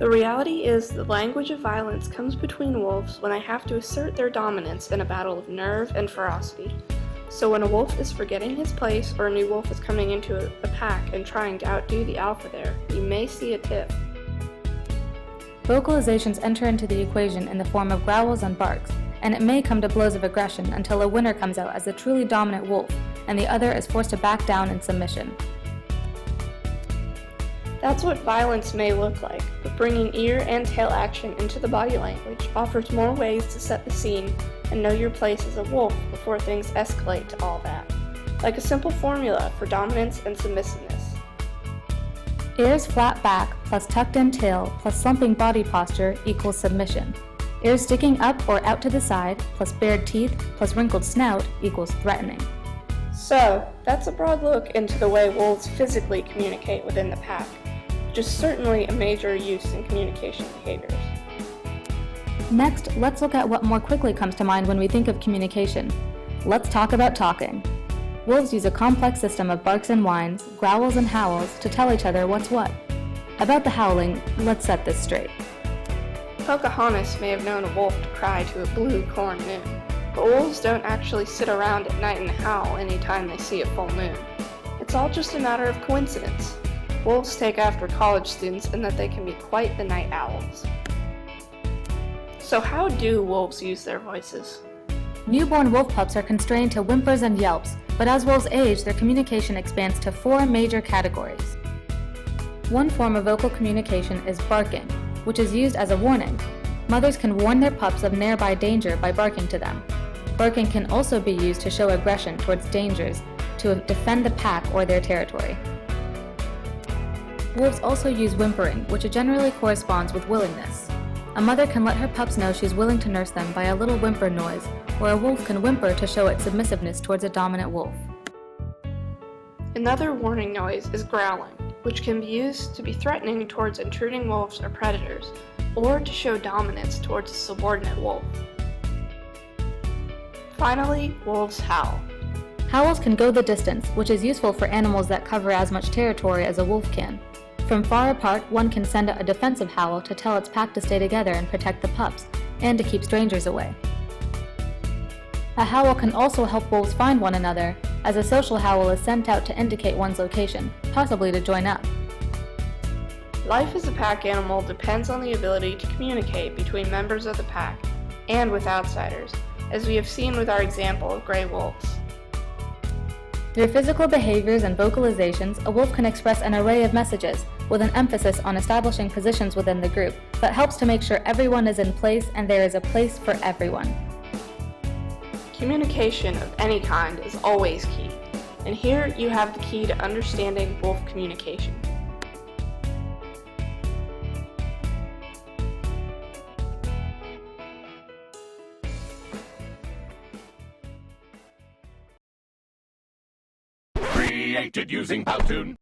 The reality is the language of violence comes between wolves when they have to assert their dominance in a battle of nerve and ferocity. So when a wolf is forgetting his place or a new wolf is coming into a pack and trying to outdo the alpha there, you may see a tiff. Vocalizations enter into the equation in the form of growls and barks, and it may come to blows of aggression until a winner comes out as the truly dominant wolf and the other is forced to back down in submission. That's what violence may look like, but bringing ear and tail action into the body language offers more ways to set the scene and know your place as a wolf before things escalate to all that, like a simple formula for dominance and submissiveness. Ears flat back plus tucked in tail plus slumping body posture equals submission. Ears sticking up or out to the side plus bared teeth plus wrinkled snout equals threatening. So, that's a broad look into the way wolves physically communicate within the pack, which is certainly a major use in communication behaviors. Next, let's look at what more quickly comes to mind when we think of communication. Let's talk about talking. Wolves use a complex system of barks and whines, growls and howls to tell each other what's what. About the howling, let's set this straight. Pocahontas may have known a wolf to cry to a blue corn moon, but wolves don't actually sit around at night and howl anytime they see a full moon. It's all just a matter of coincidence. Wolves take after college students in that they can be quite the night owls. So how do wolves use their voices? Newborn wolf pups are constrained to whimpers and yelps, but as wolves age, their communication expands to 4 major categories. One form of vocal communication is barking, which is used as a warning. Mothers can warn their pups of nearby danger by barking to them. Barking can also be used to show aggression towards dangers, to defend the pack or their territory. Wolves also use whimpering, which generally corresponds with willingness. A mother can let her pups know she's willing to nurse them by a little whimper noise, or a wolf can whimper to show its submissiveness towards a dominant wolf. Another warning noise is growling, which can be used to be threatening towards intruding wolves or predators, or to show dominance towards a subordinate wolf. Finally, wolves howl. Howls can go the distance, which is useful for animals that cover as much territory as a wolf can. From far apart, one can send out a defensive howl to tell its pack to stay together and protect the pups, and to keep strangers away. A howl can also help wolves find one another, as a social howl is sent out to indicate one's location, possibly to join up. Life as a pack animal depends on the ability to communicate between members of the pack and with outsiders, as we have seen with our example of gray wolves. Through physical behaviors and vocalizations, a wolf can express an array of messages, with an emphasis on establishing positions within the group that helps to make sure everyone is in place and there is a place for everyone. Communication of any kind is always key, and here you have the key to understanding wolf communication. Created using Part2.